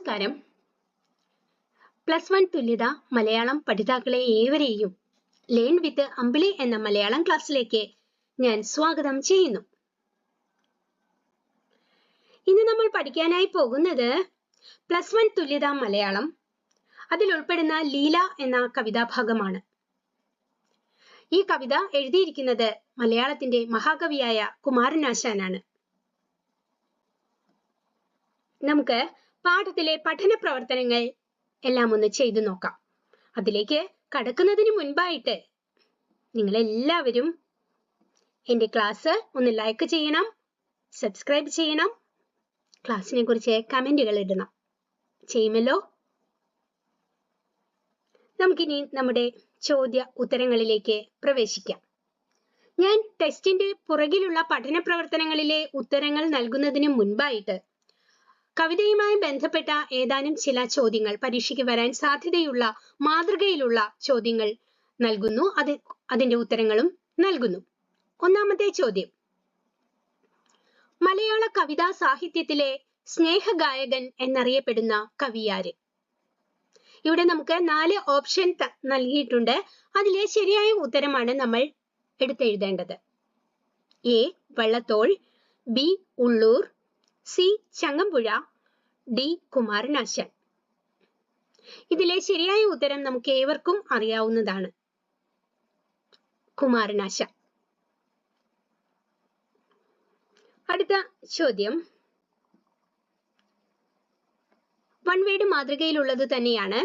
നമസ്കാരം. +1 തുല്യത മലയാളം പഠിതാക്കളെ ഏവരെയും ലേൺ വിത്ത് അമ്പിളി എന്ന മലയാളം ക്ലാസ്സിലേക്ക് ഞാൻ സ്വാഗതം ചെയ്യുന്നു. ഇന്ന് നമ്മൾ പഠിക്കാനായി പോകുന്നത് +1 തുല്യത മലയാളം, അതിൽ ഉൾപ്പെടുന്ന ലീല എന്ന കവിതാഭാഗമാണ്. ഈ കവിത എഴുതിയിരിക്കുന്നത് മലയാളത്തിന്റെ മഹാകവിയായ കുമാരനാശാനാണ്. നമുക്ക് പാഠത്തിലെ പഠന പ്രവർത്തനങ്ങൾ എല്ലാം ഒന്ന് ചെയ്തു നോക്കാം. അതിലേക്ക് കടക്കുന്നതിന് മുൻപായിട്ട് നിങ്ങൾ എല്ലാവരും എൻ്റെ ക്ലാസ് ഒന്ന് ലൈക്ക് ചെയ്യണം, സബ്സ്ക്രൈബ് ചെയ്യണം, ക്ലാസ്സിനെ കുറിച്ച് കമന്റുകൾ ഇടണം. ചെയ്യുമല്ലോ? നമുക്കിനി നമ്മുടെ ചോദ്യ ഉത്തരങ്ങളിലേക്ക് പ്രവേശിക്കാം. ഞാൻ ടെസ്റ്റിന്റെ പുറകിലുള്ള പഠന പ്രവർത്തനങ്ങളിലെ ഉത്തരങ്ങൾ നൽകുന്നതിന് മുൻപായിട്ട് കവിതയുമായി ബന്ധപ്പെട്ട ഏതാനും ചില ചോദ്യങ്ങൾ പരീക്ഷയ്ക്ക് വരാൻ സാധ്യതയുള്ള മാതൃകയിലുള്ള ചോദ്യങ്ങൾ നൽകുന്നു. അതിന്റെ ഉത്തരങ്ങളും നൽകുന്നു. ഒന്നാമത്തെ ചോദ്യം: മലയാള കവിതാ സാഹിത്യത്തിലെ സ്നേഹഗായകൻ എന്നറിയപ്പെടുന്ന കവിയാര്? ഇവിടെ നമുക്ക് 4 ഓപ്ഷൻ നൽകിയിട്ടുണ്ട്. അതിലെ ശരിയായ ഉത്തരമാണ് നമ്മൾ എടുത്തെഴുതേണ്ടത്. A Vallathol, B Ulloor, C Changampuzha, D Kumaranasan. ഇതിലെ ശരിയായ ഉത്തരം നമുക്ക് ഏവർക്കും അറിയാവുന്നതാണ്, കുമാരനാശാൻ. അടുത്ത ചോദ്യം വൺ വേർഡ് മാതൃകയിലുള്ളത് തന്നെയാണ്.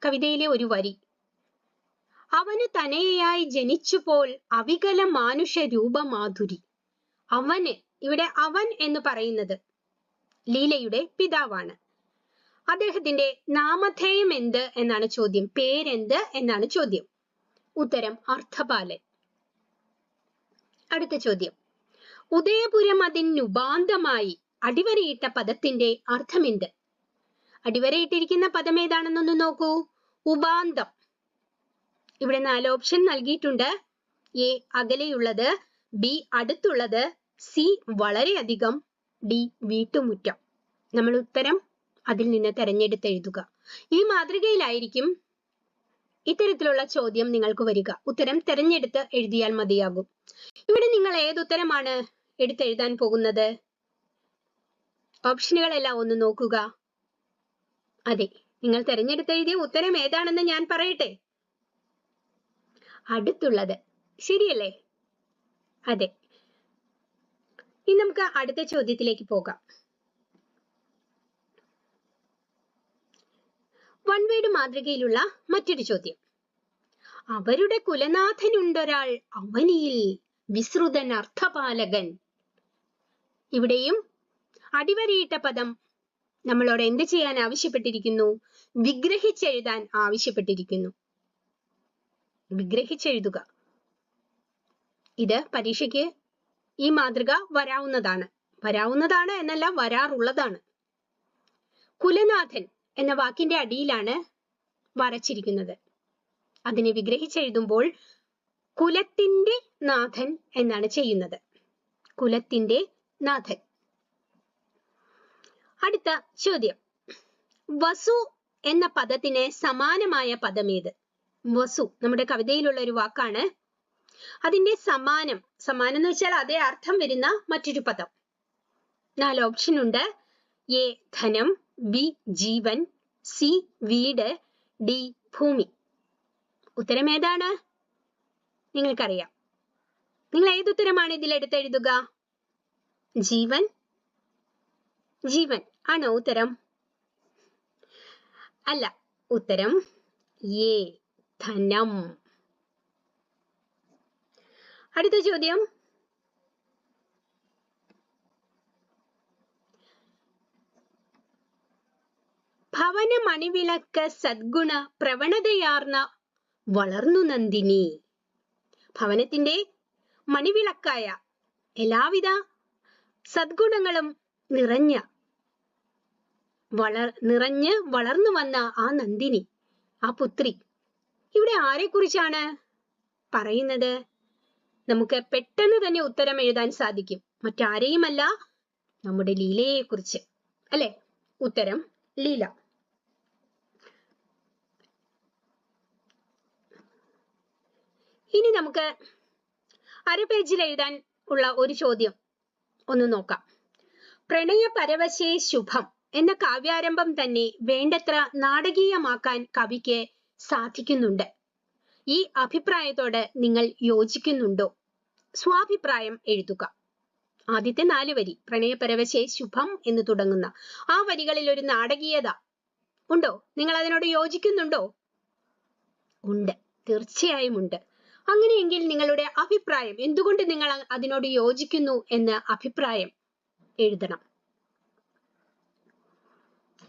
കവിതയിലെ ഒരു വരി: അവന് തനയയായി ജനിച്ചുപോൽ അവികല മാനുഷ രൂപമാധുരി. അവന്, ഇവിടെ അവൻ എന്ന് പറയുന്നത് ലീലയുടെ പിതാവാണ്. അദ്ദേഹത്തിന്റെ നാമധേയം എന്ത് എന്നാണ് ചോദ്യം. പേരെന്ത് എന്നാണ് ചോദ്യം. ഉത്തരം അർത്ഥപാലൻ. അടുത്ത ചോദ്യം: ഉദയപുരം അതിനുപാന്തമായി അടിവരയിട്ട പദത്തിന്റെ അർത്ഥമെന്ത്? അടിവരയിട്ടിരിക്കുന്ന പദം ഏതാണെന്നൊന്ന് നോക്കൂ. ഉപാന്തം. ഇവിടെ 4 ഓപ്ഷൻ നൽകിയിട്ടുണ്ട്. എ അകലെയുള്ളത്, ബി അടുത്തുള്ളത്, സി വളരെയധികം, ഡി വീട്ടുമുറ്റം. നമ്മൾ ഉത്തരം അതിൽ നിന്ന് തെരഞ്ഞെടുത്തെഴുതുക. ഈ മാതൃകയിലായിരിക്കും ഇത്തരത്തിലുള്ള ചോദ്യം നിങ്ങൾക്ക് വരിക. ഉത്തരം തെരഞ്ഞെടുത്ത് എഴുതിയാൽ മതിയാകും. ഇവിടെ നിങ്ങൾ ഏതുത്തരമാണ് എടുത്തെഴുതാൻ പോകുന്നത്? ഓപ്ഷനുകളെല്ലാം ഒന്ന് നോക്കുക. അതെ, നിങ്ങൾ തെരഞ്ഞെടുത്തെഴുതിയ ഉത്തരം ഏതാണെന്ന് ഞാൻ പറയട്ടെ. അടുത്തുള്ളത്. ശരിയല്ലേ? അതെ. ഇനി നമുക്ക് അടുത്ത ചോദ്യത്തിലേക്ക് പോകാം. വൺ വേർഡ് മാതൃകയിലുള്ള മറ്റൊരു ചോദ്യം: അവരുടെ കുലനാഥനുണ്ടൊരാൾ അവനിയിൽ വിസ്തൃതൻ അർത്ഥപാലകൻ. ഇവിടെയും അടിവരയിട്ട പദം നമ്മളോട് എന്ത് ചെയ്യാൻ ആവശ്യപ്പെട്ടിരിക്കുന്നു? വിഗ്രഹിച്ചെഴുതാൻ ആവശ്യപ്പെട്ടിരിക്കുന്നു. വിഗ്രഹിച്ചെഴുതുക. ഇത് പരീക്ഷയ്ക്ക് ഈ മാതൃക വരാവുന്നതാണ് എന്നല്ല, വരാറുള്ളതാണ്. കുലനാഥൻ എന്ന വാക്കിന്റെ അടിയിലാണ് വരച്ചിരിക്കുന്നത്. അതിനെ വിഗ്രഹിച്ചെഴുതുമ്പോൾ കുലത്തിന്റെ നാഥൻ എന്നാണ് ചെയ്യുന്നത്. കുലത്തിന്റെ നാഥൻ. അടുത്ത ചോദ്യം: വസു എന്ന പദത്തിന് സമാനമായ പദമേത്? വസു നമ്മുടെ കവിതയിലുള്ള ഒരു വാക്കാണ്. അതിന്റെ സമാനം എന്ന് വെച്ചാൽ അതേ അർത്ഥം വരുന്ന മറ്റൊരു പദം. 4 ഓപ്ഷൻ ഉണ്ട്. എ ധനം, ബി ജീവൻ, സി വീട്, ഡി ഭൂമി. ഉത്തരം ഏതാണ്? നിങ്ങൾക്കറിയാം. നിങ്ങൾ ഏതുത്തരമാണ് ഇതിൽ എടുത്തെഴുതുക? ജീവൻ. ജീവൻ ആണോ ഉത്തരം? അല്ല, ഉത്തരം എ ധനം. അടുത്ത ചോദ്യം: ഭവന മണിവിളക്ക് സദ്ഗുണ പ്രവണതയാർന്ന വളർന്നു നന്ദിനി. ഭവനത്തിന്റെ മണിവിളക്കായ എല്ലാവിധ സദ്ഗുണങ്ങളും നിറഞ്ഞ് വളർന്നു വന്ന ആ നന്ദിനി, ആ പുത്രി. ഇവിടെ ആരെ കുറിച്ചാണ് പറയുന്നത്? നമുക്ക് പെട്ടെന്ന് തന്നെ ഉത്തരം എഴുതാൻ സാധിക്കും. മറ്റാരെയുമല്ല, നമ്മുടെ ലീലയെ കുറിച്ച് അല്ലെ? ഉത്തരം ലീല. ഇനി നമുക്ക് അര പേജിൽ എഴുതാൻ ഉള്ള ഒരു ചോദ്യം ഒന്ന് നോക്കാം. പ്രണയ പരവശേ ശുഭം എന്ന കാവ്യാരംഭം തന്നെ വേണ്ടത്ര നാടകീയമാക്കാൻ കവിക്ക് സാധിക്കുന്നുണ്ട്. ഈ അഭിപ്രായത്തോട് നിങ്ങൾ യോജിക്കുന്നുണ്ടോ? സ്വാഭിപ്രായം എഴുതുക. ആദ്യത്തെ 4 വരി പ്രണയപരവശേ ശുഭം എന്ന് തുടങ്ങുന്ന ആ വരികളിൽ ഒരു നാടകീയത ഉണ്ടോ? നിങ്ങൾ അതിനോട് യോജിക്കുന്നുണ്ടോ? ഉണ്ട്, തീർച്ചയായും ഉണ്ട്. അങ്ങനെയെങ്കിൽ നിങ്ങളുടെ അഭിപ്രായം, എന്തുകൊണ്ട് നിങ്ങൾ അതിനോട് യോജിക്കുന്നു എന്ന അഭിപ്രായം എഴുതണം.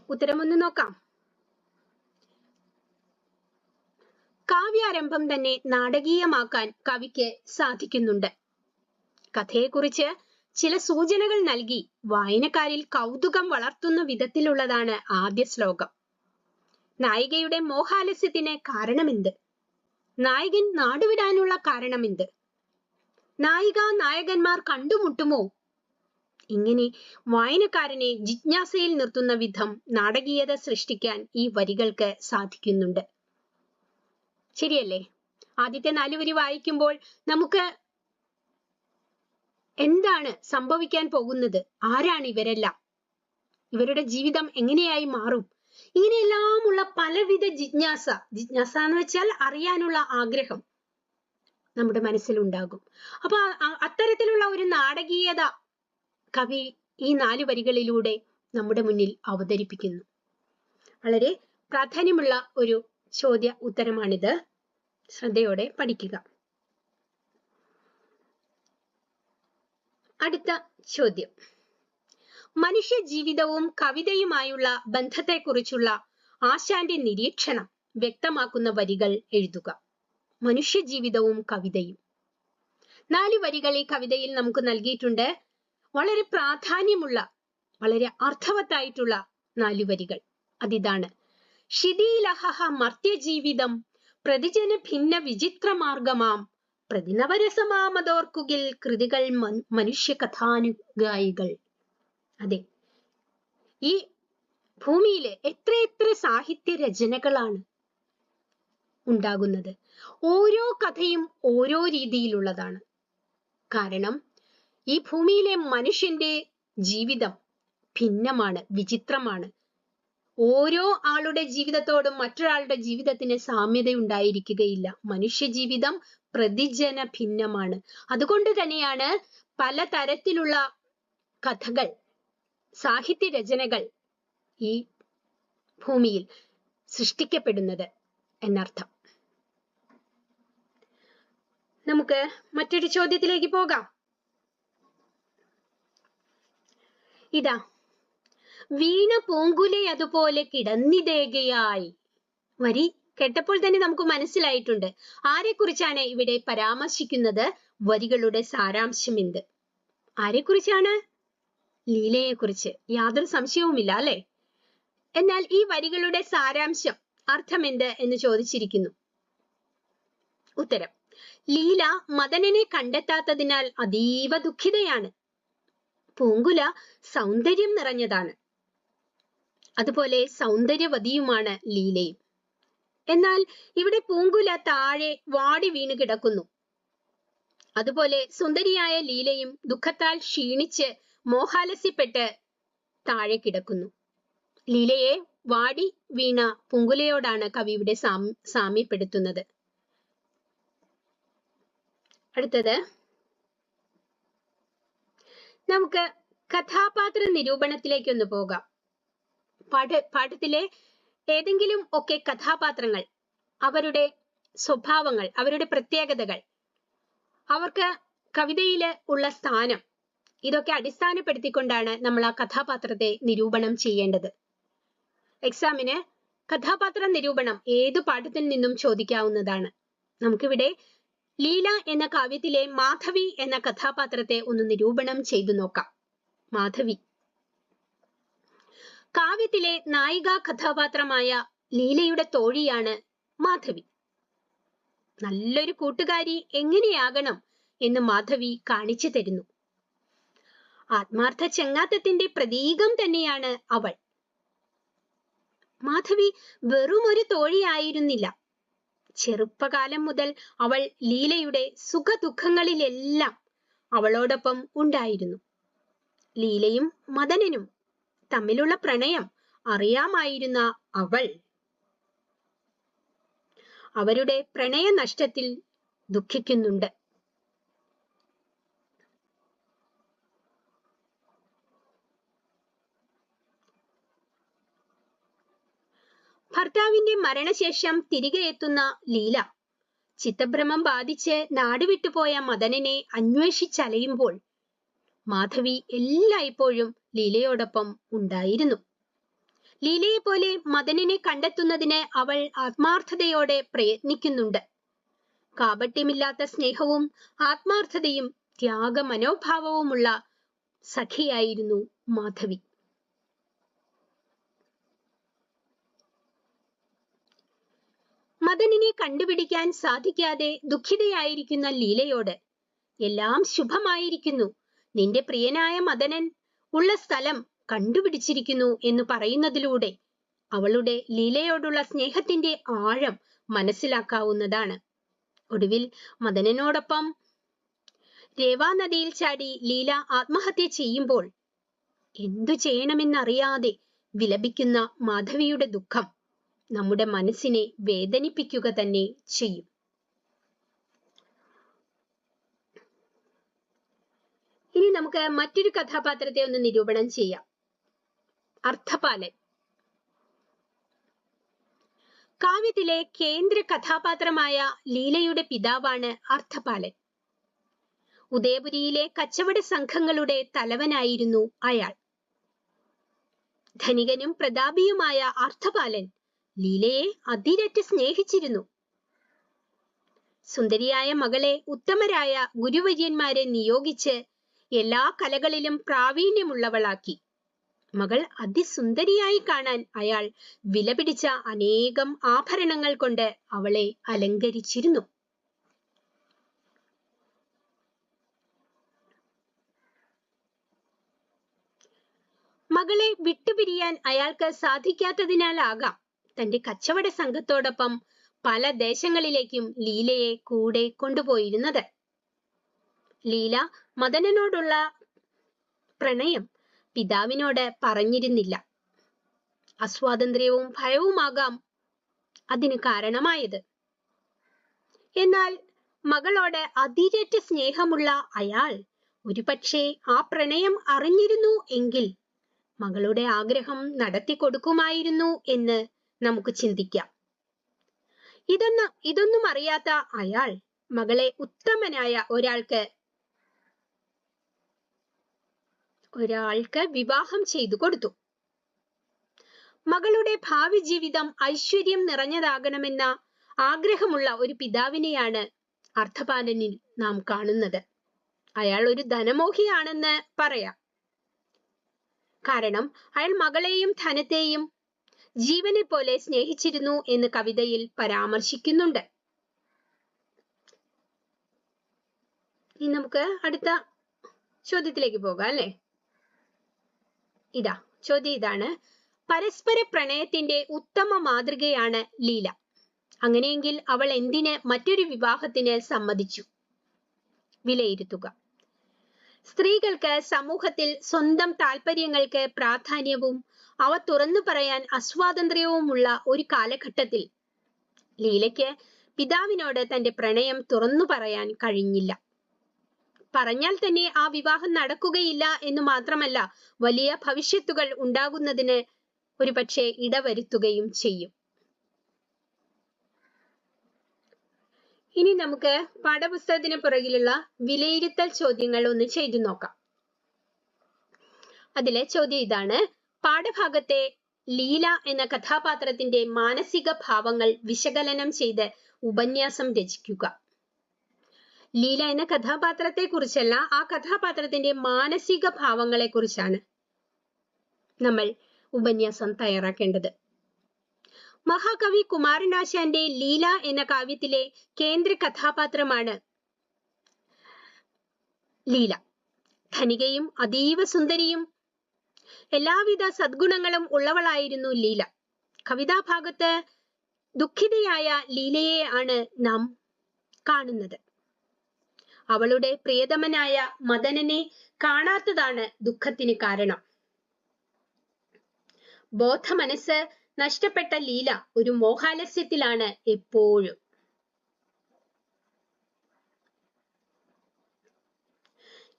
ഉത്തരം ഒന്ന് നോക്കാം. കാവ്യാരംഭം തന്നെ നാടകീയമാക്കാൻ കവിക്ക് സാധിക്കുന്നുണ്ട്. കഥയെക്കുറിച്ച് ചില സൂചനകൾ നൽകി വായനക്കാരിൽ കൗതുകം വളർത്തുന്ന വിധത്തിലുള്ളതാണ് ആദ്യ ശ്ലോകം. നായികയുടെ മോഹാലസ്യത്തിന് കാരണമെന്ത്? നായകൻ നാടുവിടാനുള്ള കാരണമെന്ത്? നായിക നായകന്മാർ കണ്ടുമുട്ടുമോ? ഇങ്ങനെ വായനക്കാരനെ ജിജ്ഞാസയിൽ നിർത്തുന്ന വിധം നാടകീയത സൃഷ്ടിക്കാൻ ഈ വരികൾക്ക് സാധിക്കുന്നുണ്ട്. ശരിയല്ലേ? ആദ്യത്തെ 4 വരി വായിക്കുമ്പോൾ നമുക്ക് എന്താണ് സംഭവിക്കാൻ പോകുന്നത്, ആരാണ് ഇവരെല്ലാം, ഇവരുടെ ജീവിതം എങ്ങനെയായി മാറും, ഇങ്ങനെയെല്ലാമുള്ള പലവിധ ജിജ്ഞാസ എന്ന് വെച്ചാൽ അറിയാനുള്ള ആഗ്രഹം നമ്മുടെ മനസ്സിലുണ്ടാകും. അപ്പൊ അത്തരത്തിലുള്ള ഒരു നാടകീയത കവി ഈ 4 വരികളിലൂടെ നമ്മുടെ മുന്നിൽ അവതരിപ്പിക്കുന്നു. വളരെ പ്രാധാന്യമുള്ള ഒരു ചോദ്യ ഉത്തരമാണിത്. ശ്രദ്ധയോടെ പഠിക്കുക. അടുത്ത ചോദ്യം, മനുഷ്യ ജീവിതവും കവിതയുമായുള്ള ബന്ധത്തെക്കുറിച്ചുള്ള ആശാന്റെ നിരീക്ഷണം വ്യക്തമാക്കുന്ന വരികൾ എഴുതുക. മനുഷ്യ ജീവിതവും കവിതയും 4 വരികൾ ഈ കവിതയിൽ നമുക്ക് നൽകിയിട്ടുണ്ട്. വളരെ പ്രാധാന്യമുള്ള, വളരെ അർത്ഥവത്തായിട്ടുള്ള 4 വരികൾ. അതിതാണ്: ശിഥിലഹ മർത്യജീവിതം പ്രതിജന ഭിന്ന വിചിത്രമാർഗമാം പ്രതിനവരസമാമതോർക്കുകിൽ കൃതികൾ മനുഷ്യ കഥാനുഗായികൾ. അതെ, ഈ ഭൂമിയിലെ എത്രയെത്ര സാഹിത്യ രചനകളാണ് ഉണ്ടാകുന്നത്. ഓരോ കഥയും ഓരോ രീതിയിലുള്ളതാണ്. കാരണം ഈ ഭൂമിയിലെ മനുഷ്യന്റെ ജീവിതം ഭിന്നമാണ്, വിചിത്രമാണ്. ഓരോ ആളുടെ ജീവിതത്തോടും മറ്റൊരാളുടെ ജീവിതത്തിന് സാമ്യത ഉണ്ടായിരിക്കുകയില്ല. മനുഷ്യ ജീവിതം പ്രതിജന ഭിന്നമാണ്. അതുകൊണ്ട് തന്നെയാണ് പലതരത്തിലുള്ള കഥകൾ, സാഹിത്യ രചനകൾ ഈ ഭൂമിയിൽ സൃഷ്ടിക്കപ്പെടുന്നത് എന്നർത്ഥം. നമുക്ക് മറ്റൊരു ചോദ്യത്തിലേക്ക് പോകാം. ഇതാ, വീണ പൂങ്കുലയതുപോലെ കിടന്നിതേകയായി. വരി കേട്ടപ്പോൾ തന്നെ നമുക്ക് മനസ്സിലായിട്ടുണ്ട് ആരെക്കുറിച്ചാണ് ഇവിടെ പരാമർശിക്കുന്നത്. വരികളുടെ സാരാംശം എന്ത്? ആരെക്കുറിച്ചാണ്? ലീലയെക്കുറിച്ച്. യാതൊരു സംശയവുമില്ല അല്ലെ? എന്നാൽ ഈ വരികളുടെ സാരാംശം, അർത്ഥം എന്ത് എന്ന് ചോദിച്ചിരിക്കുന്നു. ഉത്തരം: ലീല മദനനെ കണ്ടെത്താത്തതിനാൽ അതീവ ദുഃഖിതയാണ്. പൂങ്കുല സൗന്ദര്യം നിറഞ്ഞതാണ്. അതുപോലെ സൗന്ദര്യവതിയുമാണ് ലീലയും. എന്നാൽ ഇവിടെ പൂങ്കുല താഴെ വാടി വീണ് കിടക്കുന്നു. അതുപോലെ സുന്ദരിയായ ലീലയും ദുഃഖത്താൽ ക്ഷീണിച്ച് മോഹാലസ്യപ്പെട്ട് താഴെ കിടക്കുന്നു. ലീലയെ വാടി വീണ പൂങ്കുലയോടാണ് കവി ഇവിടെ സാമ്യപ്പെടുത്തുന്നത്. അടുത്തത് നമുക്ക് കഥാപാത്ര നിരൂപണത്തിലേക്ക് ഒന്ന് പോകാം. പാഠത്തിലെ ഏതെങ്കിലും ഒക്കെ കഥാപാത്രങ്ങൾ, അവരുടെ സ്വഭാവങ്ങൾ, അവരുടെ പ്രത്യേകതകൾ, അവർക്ക് കവിതയില് ഉള്ള സ്ഥാനം, ഇതൊക്കെ അടിസ്ഥാനപ്പെടുത്തിക്കൊണ്ടാണ് നമ്മൾ ആ കഥാപാത്രത്തെ നിരൂപണം ചെയ്യേണ്ടത്. എക്സാമിന് കഥാപാത്ര നിരൂപണം ഏതു പാഠത്തിൽ നിന്നും ചോദിക്കാവുന്നതാണ്. നമുക്കിവിടെ ലീല എന്ന കാവ്യത്തിലെ മാധവി എന്ന കഥാപാത്രത്തെ ഒന്ന് നിരൂപണം ചെയ്തു നോക്കാം. മാധവി കാവ്യത്തിലെ നായിക കഥാപാത്രമായ ലീലയുടെ തോഴിയാണ് മാധവി. നല്ലൊരു കൂട്ടുകാരി എങ്ങനെയാകണം എന്ന് മാധവി കാണിച്ചു തരുന്നു. ആത്മാർത്ഥ ചങ്ങാത്തത്തിന്റെ പ്രതീകം തന്നെയാണ് അവൾ. മാധവി വെറും ഒരു തോഴിയായിരുന്നില്ല. ചെറുപ്പകാലം മുതൽ അവൾ ലീലയുടെ സുഖദുഃഖങ്ങളിലെല്ലാം അവളോടൊപ്പം ഉണ്ടായിരുന്നു. ലീലയും മദനനും തമ്മിലുള്ള പ്രണയം അറിയാമായിരുന്ന അവൾ അവരുടെ പ്രണയ നഷ്ടത്തിൽ ദുഃഖിക്കുന്നുണ്ട്. ഭർത്താവിന്റെ മരണശേഷം തിരികെ എത്തുന്ന ലീല ചിത്തഭ്രമം ബാധിച്ച് നാടുവിട്ടുപോയ മദനനെ അന്വേഷിച്ചലയുമ്പോൾ മാധവി എല്ലായ്പ്പോഴും ലീലയോടൊപ്പം ഉണ്ടായിരുന്നു. ലീലയെ പോലെ മദനനെ കണ്ടെത്തുന്നതിന് അവൾ ആത്മാർത്ഥതയോടെ പ്രയത്നിക്കുന്നുണ്ട്. കാപട്യമില്ലാത്ത സ്നേഹവും ആത്മാർത്ഥതയും ത്യാഗ മനോഭാവവുമുള്ള സഖിയായിരുന്നു മാധവി. മദനനെ കണ്ടുപിടിക്കാൻ സാധിക്കാതെ ദുഃഖിതയായിരിക്കുന്ന ലീലയോട് എല്ലാം ശുഭമായിരിക്കുന്നു, നിന്റെ പ്രിയനായ മദനൻ ഉള്ള സ്ഥലം കണ്ടുപിടിച്ചിരിക്കുന്നു എന്ന് പറയുന്നതിലൂടെ അവളുടെ ലീലയോടുള്ള സ്നേഹത്തിന്റെ ആഴം മനസ്സിലാക്കാവുന്നതാണ്. ഒടുവിൽ മദനനോടൊപ്പം രേവാ നദിയിൽ ചാടി ലീല ആത്മഹത്യ ചെയ്യുമ്പോൾ എന്തു ചെയ്യണമെന്നറിയാതെ വിലപിക്കുന്ന മാധവിയുടെ ദുഃഖം നമ്മുടെ മനസ്സിനെ വേദനിപ്പിക്കുക തന്നെ ചെയ്യും. ഇനി നമുക്ക് മറ്റൊരു കഥാപാത്രത്തെ ഒന്ന് നിരൂപണം ചെയ്യാം. അർത്ഥപാലൻ. കാവ്യത്തിലെ കേന്ദ്ര കഥാപാത്രമായ ലീലയുടെ പിതാവാണ് അർത്ഥപാലൻ. ഉദയപുരിയിലെ കച്ചവട സംഘങ്ങളുടെ തലവനായിരുന്നു അയാൾ. ധനികനും പ്രതാപിയുമായ അർത്ഥപാലൻ ലീലയെ അതിരറ്റ് സ്നേഹിച്ചിരുന്നു. സുന്ദരിയായ മകളെ ഉത്തമരായ ഗുരുവര്യന്മാരെ നിയോഗിച്ച് എല്ലാ കലകളിലും പ്രാവീണ്യമുള്ളവളാക്കി. മകൾ അതിസുന്ദരിയായി കാണാൻ അയാൾ വിലപിടിച്ച അനേകം ആഭരണങ്ങൾ കൊണ്ട് അവളെ അലങ്കരിച്ചിരുന്നു. മകളെ വിട്ടുപിരിയാൻ അയാൾക്ക് സാധിക്കാത്തതിനാലാകാം തന്റെ കച്ചവട സംഘത്തോടൊപ്പം പല ദേശങ്ങളിലേക്കും ലീലയെ കൂടെ കൊണ്ടുപോയിരുന്നത്. ലീല മദനനോടുള്ള പ്രണയം പിതാവിനോട് പറഞ്ഞിരുന്നില്ല. അസ്വാതന്ത്ര്യവും ഭയവുമാകാം അതിന് കാരണമായത്. എന്നാൽ മകളോട് അതിരറ്റ് സ്നേഹമുള്ള അയാൾ ഒരുപക്ഷെ ആ പ്രണയം അറിഞ്ഞിരുന്നു എങ്കിൽ മകളുടെ ആഗ്രഹം നടത്തി കൊടുക്കുമായിരുന്നു എന്ന് നമുക്ക് ചിന്തിക്കാം. ഇതൊന്നും അറിയാത്ത അയാൾ മകളെ ഉത്തമനായ ഒരാൾക്ക് വിവാഹം ചെയ്തു കൊടുത്തു. മകളുടെ ഭാവി ജീവിതം ഐശ്വര്യം നിറഞ്ഞതാകണമെന്ന ആഗ്രഹമുള്ള ഒരു പിതാവിനെയാണ് അർത്ഥപാലനിൽ നാം കാണുന്നത്. അയാൾ ഒരു ധനമോഹിയാണെന്ന് പറയാം. കാരണം അയാൾ മകളെയും ധനത്തെയും ജീവനെ പോലെ സ്നേഹിച്ചിരുന്നു എന്ന് കവിതയിൽ പരാമർശിക്കുന്നുണ്ട്. ഇനി നമുക്ക് അടുത്ത ചോദ്യത്തിലേക്ക് പോകാം അല്ലെ. ചോദ്യം ഇതാണ്: പരസ്പര പ്രണയത്തിന്റെ ഉത്തമ മാതൃകയാണ് ലീല. അങ്ങനെയെങ്കിൽ അവൾ എന്തിന് മറ്റൊരു വിവാഹത്തിന് സമ്മതിച്ചു? വിലയിരുത്തുക. സ്ത്രീകൾക്ക് സമൂഹത്തിൽ സ്വന്തം താല്പര്യങ്ങൾക്ക് പ്രാധാന്യവും അവ തുറന്നു പറയാൻ അസ്വാതന്ത്ര്യവുമുള്ള ഒരു കാലഘട്ടത്തിൽ ലീലയ്ക്ക് പിതാവിനോട് തന്റെ പ്രണയം തുറന്നു പറയാൻ കഴിഞ്ഞില്ല. പറഞ്ഞാൽ തന്നെ ആ വിവാഹം നടക്കുകയില്ല എന്ന് മാത്രമല്ല, വലിയ ഭവിഷ്യത്തുകൾ ഉണ്ടാകുന്നതിന് ഒരുപക്ഷെ ഇടവരുത്തുകയും ചെയ്യും. ഇനി നമുക്ക് പാഠപുസ്തകത്തിന് പുറകിലുള്ള വിലയിരുത്തൽ ചോദ്യങ്ങൾ ഒന്ന് ചെയ്തു നോക്കാം. അതിലെ ചോദ്യം ഇതാണ്: പാഠഭാഗത്തെ ലീല എന്ന കഥാപാത്രത്തിന്റെ മാനസിക ഭാവങ്ങൾ വിശകലനം ചെയ്ത് ഉപന്യാസം രചിക്കുക. ലീല എന്ന കഥാപാത്രത്തെ കുറിച്ചല്ല, ആ കഥാപാത്രത്തിന്റെ മാനസിക ഭാവങ്ങളെ കുറിച്ചാണ് നമ്മൾ ഉപന്യാസം തയ്യാറാക്കേണ്ടത്. മഹാകവി കുമാരനാശാന്റെ ലീല എന്ന കാവ്യത്തിലെ കേന്ദ്ര കഥാപാത്രമാണ് ലീല. ധനികയും അതീവ സുന്ദരിയും എല്ലാവിധ സദ്ഗുണങ്ങളും ഉള്ളവളായിരുന്നു ലീല. കവിതാഭാഗത്ത് ദുഃഖിതയായ ലീലയെ ആണ് നാം കാണുന്നത്. അവളുടെ പ്രിയതമനായ മദനനെ കാണാത്തതാണ് ദുഃഖത്തിന് കാരണം. ബോധമനസ്സ് നഷ്ടപ്പെട്ട ലീല ഒരു മോഹാലസ്യത്തിലാണ് എപ്പോഴും.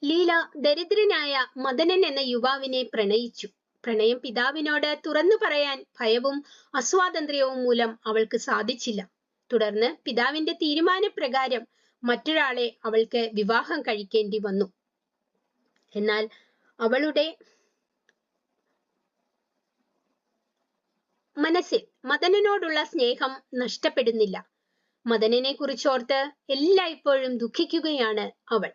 ലീല ദരിദ്രനായ മദനൻ എന്ന യുവാവിനെ പ്രണയിച്ചു. പ്രണയം പിതാവിനോട് തുറന്നു പറയാൻ ഭയവും അസ്വാതന്ത്ര്യവും മൂലം അവൾക്ക് സാധിച്ചില്ല. തുടർന്ന് പിതാവിന്റെ തീരുമാനപ്രകാരം മറ്റൊരാളെ അവൾക്ക് വിവാഹം കഴിക്കേണ്ടി വന്നു. എന്നാൽ അവളുടെ മനസ്സിൽ മദനനോടുള്ള സ്നേഹം നഷ്ടപ്പെടുന്നില്ല. മദനനെ കുറിച്ചോർത്ത് എല്ലായ്പ്പോഴും ദുഃഖിക്കുകയാണ് അവൾ.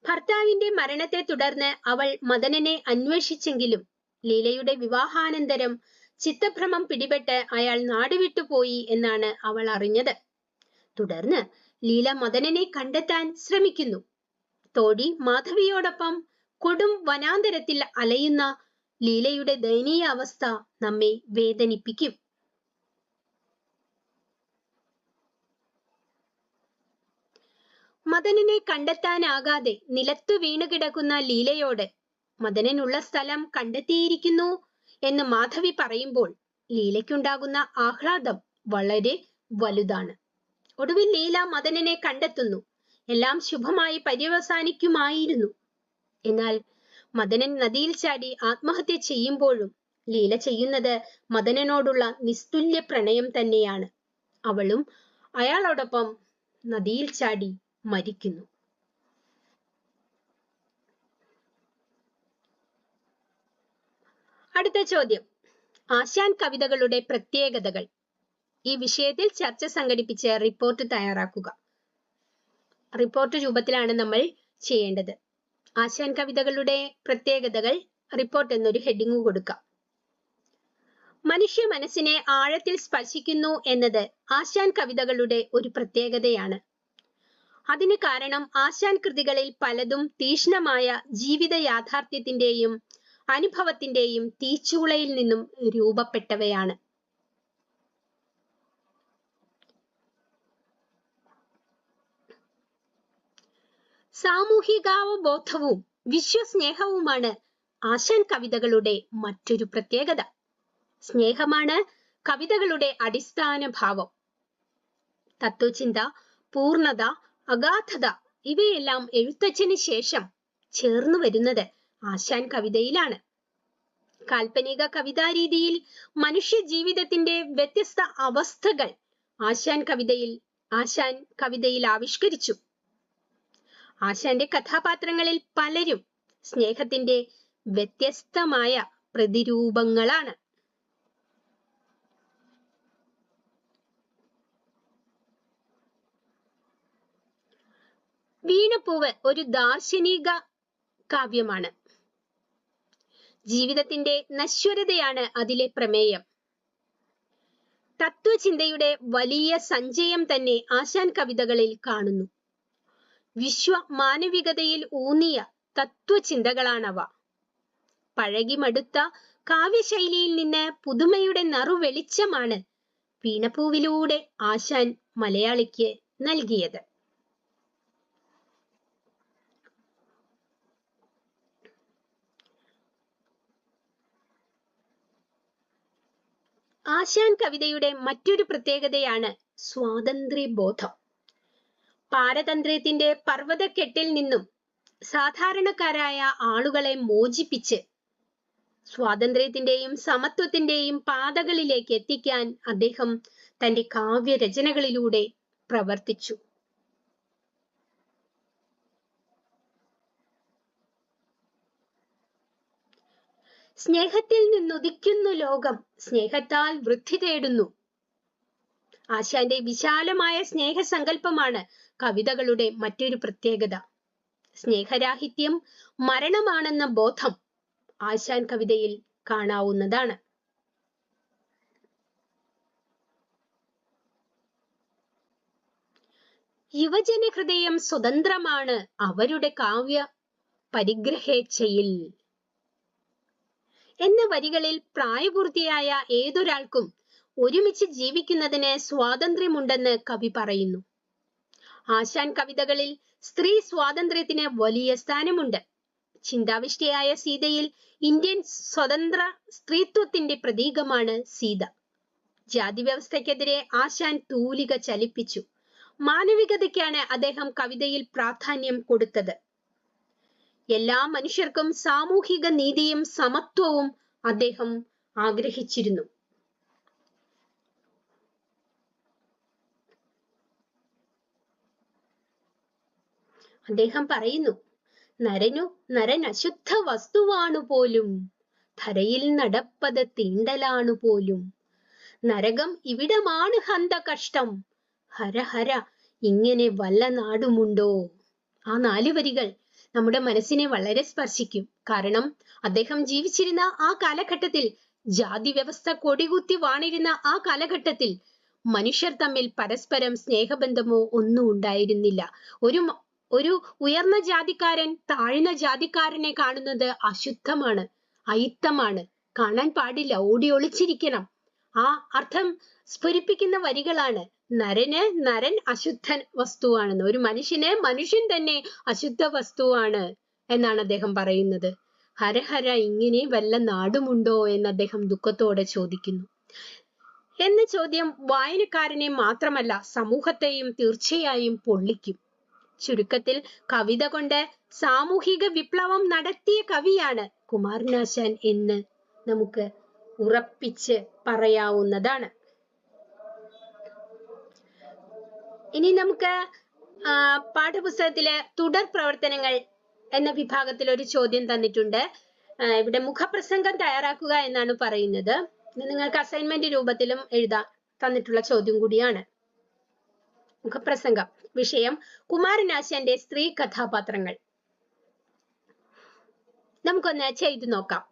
ഭർത്താവിന്റെ മരണത്തെ തുടർന്ന് അവൾ മദനനെ അന്വേഷിച്ചെങ്കിലും ലീലയുടെ വിവാഹാനന്തരം ചിത്തഭ്രമം പിടിപെട്ട് അയാൾ നാടുവിട്ടുപോയി എന്നാണ് അവൾ അറിഞ്ഞത്. തുടർന്ന് ലീല മദനനെ കണ്ടെത്താൻ ശ്രമിക്കുന്നു. തോഴി മാധവിയോടൊപ്പം കൊടും വനാന്തരത്തിൽ അലയുന്ന ലീലയുടെ ദയനീയ അവസ്ഥ നമ്മെ വേദനിപ്പിക്കും. മദനനെ കണ്ടെത്താനാകാതെ നിലത്തു വീണുകിടക്കുന്ന ലീലയോട് മദനനുള്ള സ്ഥലം കണ്ടെത്തിയിരിക്കുന്നു എന്ന് മാധവി പറയുമ്പോൾ ലീലയ്ക്കുണ്ടാകുന്ന ആഹ്ലാദം വളരെ വലുതാണ്. ഒടുവിൽ ലീല മദനനെ കണ്ടെത്തുന്നു. എല്ലാം ശുഭമായി പര്യവസാനിക്കുമായിരുന്നു. എന്നാൽ മദനൻ നദിയിൽ ചാടി ആത്മഹത്യ ചെയ്യുമ്പോഴും ലീല ചെയ്യുന്നത് മദനനോടുള്ള നിസ്തുല്യ പ്രണയം തന്നെയാണ്. അവളും അയാളോടൊപ്പം നദിയിൽ ചാടി മരിക്കുന്നു. അടുത്ത ചോദ്യം, ആശാൻ കവിതകളുടെ പ്രത്യേകതകൾ. ഈ വിഷയത്തിൽ ചർച്ച സംഘടിപ്പിച്ച് റിപ്പോർട്ട് തയ്യാറാക്കുക. റിപ്പോർട്ട് രൂപത്തിലാണ് നമ്മൾ ചെയ്യേണ്ടത്. ആശാൻ കവിതകളുടെ പ്രത്യേകതകൾ റിപ്പോർട്ട് എന്നൊരു ഹെഡിങ് കൊടുക്കാം. മനുഷ്യ മനസ്സിനെ ആഴത്തിൽ സ്പർശിക്കുന്നു എന്നത് ആശാൻ കവിതകളുടെ ഒരു പ്രത്യേകതയാണ്. അതിന് കാരണം ആശാൻ കൃതികളിൽ പലതും തീക്ഷ്ണമായ ജീവിത യാഥാർത്ഥ്യത്തിന്റെയും അനുഭവത്തിന്റെയും തീച്ചൂളയിൽ നിന്നും രൂപപ്പെട്ടവയാണ്. സാമൂഹികാവബോധവും വിശ്വസ്നേഹവുമാണ് ആശാൻ കവിതകളുടെ മറ്റൊരു പ്രത്യേകത. സ്നേഹമാണ് കവിതകളുടെ അടിസ്ഥാന ഭാവം. തത്വചിന്ത, പൂർണ്ണത, അഗാധത ഇവയെല്ലാം എഴുത്തച്ഛന് ശേഷം ചേർന്നു വരുന്നത് ആശാൻ കവിതയിലാണ്. കാൽപ്പനിക കവിതാരീതിയിൽ മനുഷ്യ ജീവിതത്തിന്റെ വ്യത്യസ്ത അവസ്ഥകൾ ആശാൻ കവിതയിൽ ആവിഷ്കരിച്ചു. ആശാന്റെ കഥാപാത്രങ്ങളിൽ പലരും സ്നേഹത്തിന്റെ വ്യത്യസ്തമായ പ്രതിരൂപങ്ങളാണ്. വീണപ്പൂവ് ഒരു ദാർശനിക കാവ്യമാണ്. ജീവിതത്തിന്റെ നശ്വരതയാണ് അതിലെ പ്രമേയം. തത്വചിന്തയുടെ വലിയ സഞ്ചയം തന്നെ ആശാൻ കവിതകളിൽ കാണുന്നു. മാനവികതയിൽ ഊന്നിയ തത്വചിന്തകളാണവ. പഴകിമടുത്ത കാവ്യശൈലിയിൽ നിന്ന് പുതുമയുടെ നറുവെളിച്ചമാണ് വീണപ്പൂവിലൂടെ ആശാൻ മലയാളിക്ക് നൽകിയത്. ആശാൻ കവിതയുടെ മറ്റൊരു പ്രത്യേകതയാണ് സ്വാതന്ത്ര്യബോധം. പാരതന്ത്ര്യത്തിന്റെ പർവ്വതക്കെട്ടിൽ നിന്നും സാധാരണക്കാരായ ആളുകളെ മോചിപ്പിച്ച് സ്വാതന്ത്ര്യത്തിന്റെയും സമത്വത്തിന്റെയും പാതകളിലേക്ക് എത്തിക്കാൻ അദ്ദേഹം തന്റെ കാവ്യരചനകളിലൂടെ പ്രവർത്തിച്ചു. സ്നേഹത്തിൽ നിന്നുദിക്കുന്നു ലോകം, സ്നേഹത്താൽ വൃദ്ധി തേടുന്നു. ആശാന്റെ വിശാലമായ സ്നേഹസങ്കല്പമാണ് കവിതകളുടെ മറ്റൊരു പ്രത്യേകത. സ്നേഹരാഹിത്യം മരണമാണെന്ന ബോധം ആശാൻ കവിതയിൽ കാണാവുന്നതാണ്. യുവജന ഹൃദയം സ്വതന്ത്രമാണ് അവരുടെ കാവ്യ പരിഗ്രഹേച്ഛയിൽ എന്ന വരികളിൽ പ്രായപൂർത്തിയായ ഏതൊരാൾക്കും ഒരുമിച്ച് ജീവിക്കുന്നതിന് സ്വാതന്ത്ര്യമുണ്ടെന്ന് കവി പറയുന്നു. ആശാൻ കവിതകളിൽ സ്ത്രീ സ്വാതന്ത്ര്യത്തിന് വലിയ സ്ഥാനമുണ്ട്. ചിന്താവിഷ്ടയായ സീതയിൽ ഇന്ത്യൻ സ്വതന്ത്ര സ്ത്രീത്വത്തിന്റെ പ്രതീകമാണ് സീത. ജാതി വ്യവസ്ഥയ്ക്കെതിരെ ആശാൻ തൂലിക ചലിപ്പിച്ചു. മാനവികതയ്ക്കാണ് അദ്ദേഹം കവിതയിൽ പ്രാധാന്യം കൊടുത്തത്. എല്ലാ മനുഷ്യർക്കും സാമൂഹിക നീതിയും സമത്വവും അദ്ദേഹം ആഗ്രഹിച്ചിരുന്നു. അദ്ദേഹം പറയുന്നു, നരൻ അശുദ്ധ വസ്തുവാണു പോലും, ധരയിൽ നടപ്പത് തീണ്ടലാണു പോലും, നരകം ഇവിടമാണ് ഹന്ത കഷ്ടം, ഹര ഹര ഇങ്ങനെ വല്ല നാടുമുണ്ടോ. ആ 4 വരികൾ നമ്മുടെ മനസ്സിനെ വളരെ സ്പർശിക്കും. കാരണം അദ്ദേഹം ജീവിച്ചിരുന്ന ആ കാലഘട്ടത്തിൽ, ജാതി വ്യവസ്ഥ കൊടികുത്തി വാണിരുന്ന ആ കാലഘട്ടത്തിൽ മനുഷ്യർ തമ്മിൽ പരസ്പരം സ്നേഹബന്ധമോ ഒന്നും ഉണ്ടായിരുന്നില്ല. ഒരു ഉയർന്ന ജാതിക്കാരൻ താഴ്ന്ന ജാതിക്കാരനെ കാണുന്നത് അശുദ്ധമാണ്, അയിത്തമാണ്, കാണാൻ പാടില്ല, ഓടി ഒളിച്ചിരിക്കണം. ആ അർത്ഥം സ്ഫുരിപ്പിക്കുന്ന വരികളാണ്. നരൻ അശുദ്ധ വസ്തുവാണെന്ന്, ഒരു മനുഷ്യൻ തന്നെ അശുദ്ധ വസ്തുവാണ് എന്നാണ് അദ്ദേഹം പറയുന്നത്. ഹരഹര ഇങ്ങനെ വല്ല നാടുമുണ്ടോ എന്ന് അദ്ദേഹം ദുഃഖത്തോടെ ചോദിക്കുന്നു. എന്ന ചോദ്യം വായനക്കാരനെ മാത്രമല്ല സമൂഹത്തെയും തീർച്ചയായും പൊള്ളിക്കും. ചുരുക്കത്തിൽ കവിത കൊണ്ട് സാമൂഹിക വിപ്ലവം നടത്തിയ കവിയാണ് കുമാരനാശാൻ എന്ന് നമുക്ക് ഉറപ്പിച്ച് പറയാവുന്നതാണ്. ഇനി നമുക്ക് പാഠപുസ്തകത്തിലെ തുടർ പ്രവർത്തനങ്ങൾ എന്ന വിഭാഗത്തിൽ ഒരു ചോദ്യം തന്നിട്ടുണ്ട്. ഇവിടെ മുഖപ്രസംഗം തയ്യാറാക്കുക എന്നാണ് പറയുന്നത്. നിങ്ങൾക്ക് അസൈൻമെന്റ് രൂപത്തിലും എഴുതാൻ തന്നിട്ടുള്ള ചോദ്യം കൂടിയാണ്. മുഖപ്രസംഗം. വിഷയം കുമാരനാശാന്റെ സ്ത്രീ കഥാപാത്രങ്ങൾ. നമുക്കൊന്ന് ചെയ്തു നോക്കാം.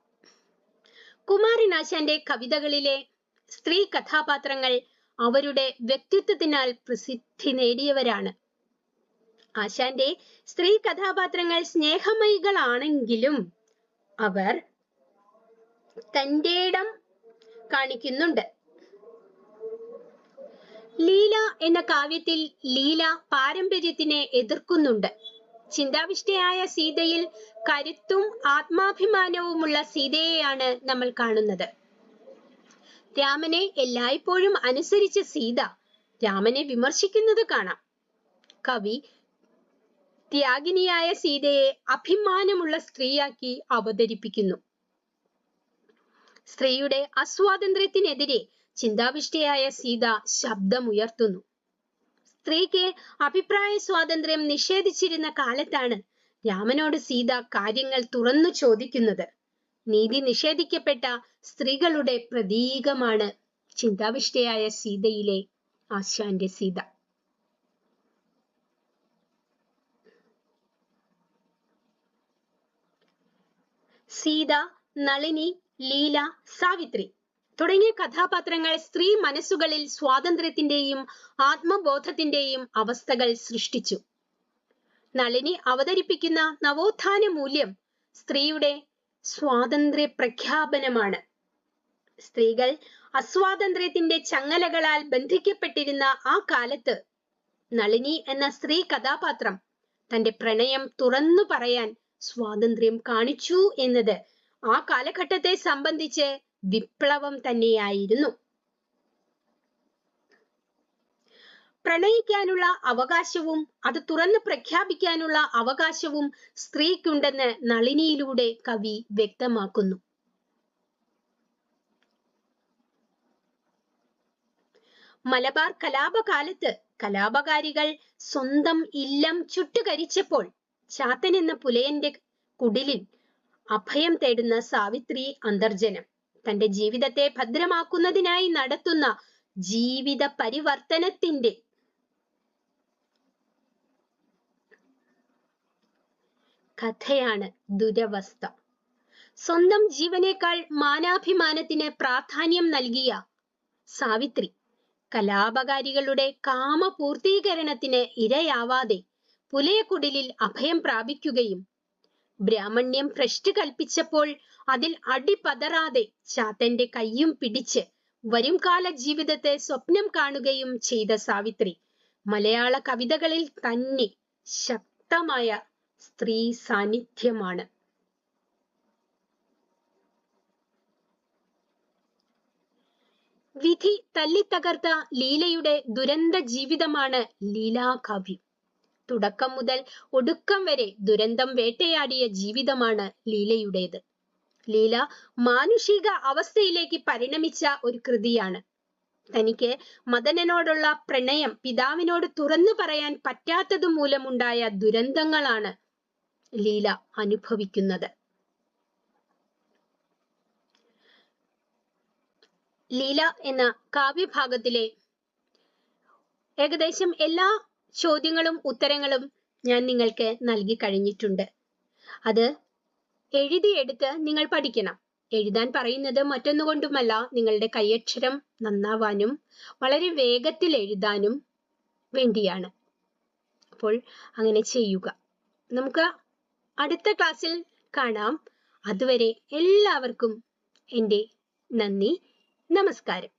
കുമാരനാശാന്റെ കവിതകളിലെ സ്ത്രീ കഥാപാത്രങ്ങൾ അവരുടെ വ്യക്തിത്വത്തിനാൽ പ്രസിദ്ധി നേടിയവരാണ്. ആശാന്റെ സ്ത്രീ കഥാപാത്രങ്ങൾ സ്നേഹമയികളാണെങ്കിലും അവർ തന്റെ ഇടം കാണിക്കുന്നുണ്ട്. ലീല എന്ന കാവ്യത്തിൽ ലീല പാരമ്പര്യത്തിനെ എതിർക്കുന്നുണ്ട്. ചിന്താവിഷ്ടയായ സീതയിൽ കരുത്തും ആത്മാഭിമാനവുമുള്ള സീതയെയാണ് നമ്മൾ കാണുന്നത്. രാമനെ എല്ലായ്പ്പോഴും അനുസരിച്ച സീത രാമനെ വിമർശിക്കുന്നത് കാണാം. കവി ത്യാഗിനിയായ സീതയെ അഭിമാനമുള്ള സ്ത്രീയാക്കി അവതരിപ്പിക്കുന്നു. സ്ത്രീയുടെ അസ്വാതന്ത്ര്യത്തിനെതിരെ ചിന്താവിഷ്ടയായ സീത ശബ്ദമുയർത്തുന്നു. സ്ത്രീക്ക് അഭിപ്രായ സ്വാതന്ത്ര്യം നിഷേധിച്ചിരുന്ന കാലത്താണ് രാമനോട് സീത കാര്യങ്ങൾ തുറന്നു ചോദിക്കുന്നത്. നീതി നിഷേധിക്കപ്പെട്ട സ്ത്രീകളുടെ പ്രതീകമാണ് ചിന്താവിഷ്ടയായ സീതയിലെ ആശാന്റെ സീത. സീത, നളിനി, ലീല, സാവിത്രി തുടങ്ങിയ കഥാപാത്രങ്ങൾ സ്ത്രീ മനസ്സുകളിൽ സ്വാതന്ത്ര്യത്തിന്റെയും ആത്മബോധത്തിന്റെയും അവസ്ഥകൾ സൃഷ്ടിച്ചു. നളിനി അവതരിപ്പിക്കുന്ന നവോത്ഥാന മൂല്യം സ്ത്രീയുടെ സ്വാതന്ത്ര്യ പ്രഖ്യാപനമാണ്. സ്ത്രീകൾ അസ്വാതന്ത്ര്യത്തിന്റെ ചങ്ങലകളാൽ ബന്ധിക്കപ്പെട്ടിരുന്ന ആ കാലത്ത് നളിനി എന്ന സ്ത്രീ കഥാപാത്രം തന്റെ പ്രണയം തുറന്നു പറയാൻ സ്വാതന്ത്ര്യം കാണിച്ചു എന്നത് ആ കാലഘട്ടത്തെ സംബന്ധിച്ച് വിപ്ലവം തന്നെയായിരുന്നു. പ്രണയിക്കാനുള്ള അവകാശവും അത് തുറന്ന് പ്രഖ്യാപിക്കാനുള്ള അവകാശവും സ്ത്രീക്കുണ്ടെന്ന് നളിനിയിലൂടെ കവി വ്യക്തമാക്കുന്നു. മലബാർ കലാപകാലത്ത് കലാപകാരികൾ സ്വന്തം ഇല്ലം ചുട്ടുകരിച്ചപ്പോൾ ചാത്തൻ എന്ന പുലയന്റെ കുടിലിൽ അഭയം തേടുന്ന സാവിത്രി അന്തർജനം തന്റെ ജീവിതത്തെ ഭദ്രമാക്കുന്നതിനായി നടത്തുന്ന ജീവിത പരിവർത്തനത്തിന്റെ കഥയാണ് ദുരവസ്ഥ. സ്വന്തം ജീവനേക്കാൾ മാനാഭിമാനത്തിന് പ്രാധാന്യം നൽകിയ സാവിത്രി കലാപകാരികളുടെ കാമപൂർത്തീകരണത്തിന് ഇരയാവാതെ പുലയക്കുടിലിൽ അഭയം പ്രാപിക്കുകയും ബ്രാഹ്മണ്യം ഭ്രഷ്ട് കൽപ്പിച്ചപ്പോൾ അതിൽ അടിപതറാതെ ചാത്തന്റെ കയ്യും പിടിച്ച് വരും കാല ജീവിതത്തെ സ്വപ്നം കാണുകയും ചെയ്ത സാവിത്രി മലയാള കവിതകളിൽ തന്നെ ശക്തമായ സ്ത്രീ സാന്നിധ്യമാണ്. വിധി തല്ലിത്തകർത്ത ലീലയുടെ ദുരന്ത ജീവിതമാണ് ലീലാകാവ്യം. തുടക്കം മുതൽ ഒടുക്കം വരെ ദുരന്തം വേട്ടയാടിയ ജീവിതമാണ് ലീലയുടേത്. ലീല മാനുഷിക അവസ്ഥയിലേക്ക് പരിണമിച്ച ഒരു കൃതിയാണ്. തനിക്ക് മദനനോടുള്ള പ്രണയം പിതാവിനോട് തുറന്നു പറയാൻ പറ്റാത്തത് മൂലമുണ്ടായ ദുരന്തങ്ങളാണ് ലീല അനുഭവിക്കുന്നത്. ലീല എന്ന കാവ്യഭാഗത്തിലെ ഏകദേശം എല്ലാ ചോദ്യങ്ങളും ഉത്തരങ്ങളും ഞാൻ നിങ്ങൾക്ക് നൽകി കഴിഞ്ഞിട്ടുണ്ട്. അത് എഴുതിയെടുത്ത് നിങ്ങൾ പഠിക്കണം. എഴുതാൻ പറയുന്നത് മറ്റൊന്നുകൊണ്ടുമല്ല, നിങ്ങളുടെ കൈയക്ഷരം നന്നാവാനും വളരെ വേഗത്തിൽ എഴുതാനും വേണ്ടിയാണ്. അപ്പോൾ അങ്ങനെ ചെയ്യുക. നമുക്ക് അടുത്ത ക്ലാസ്സിൽ കാണാം. അതുവരെ എല്ലാവർക്കും എൻ്റെ നന്ദി, നമസ്കാരം.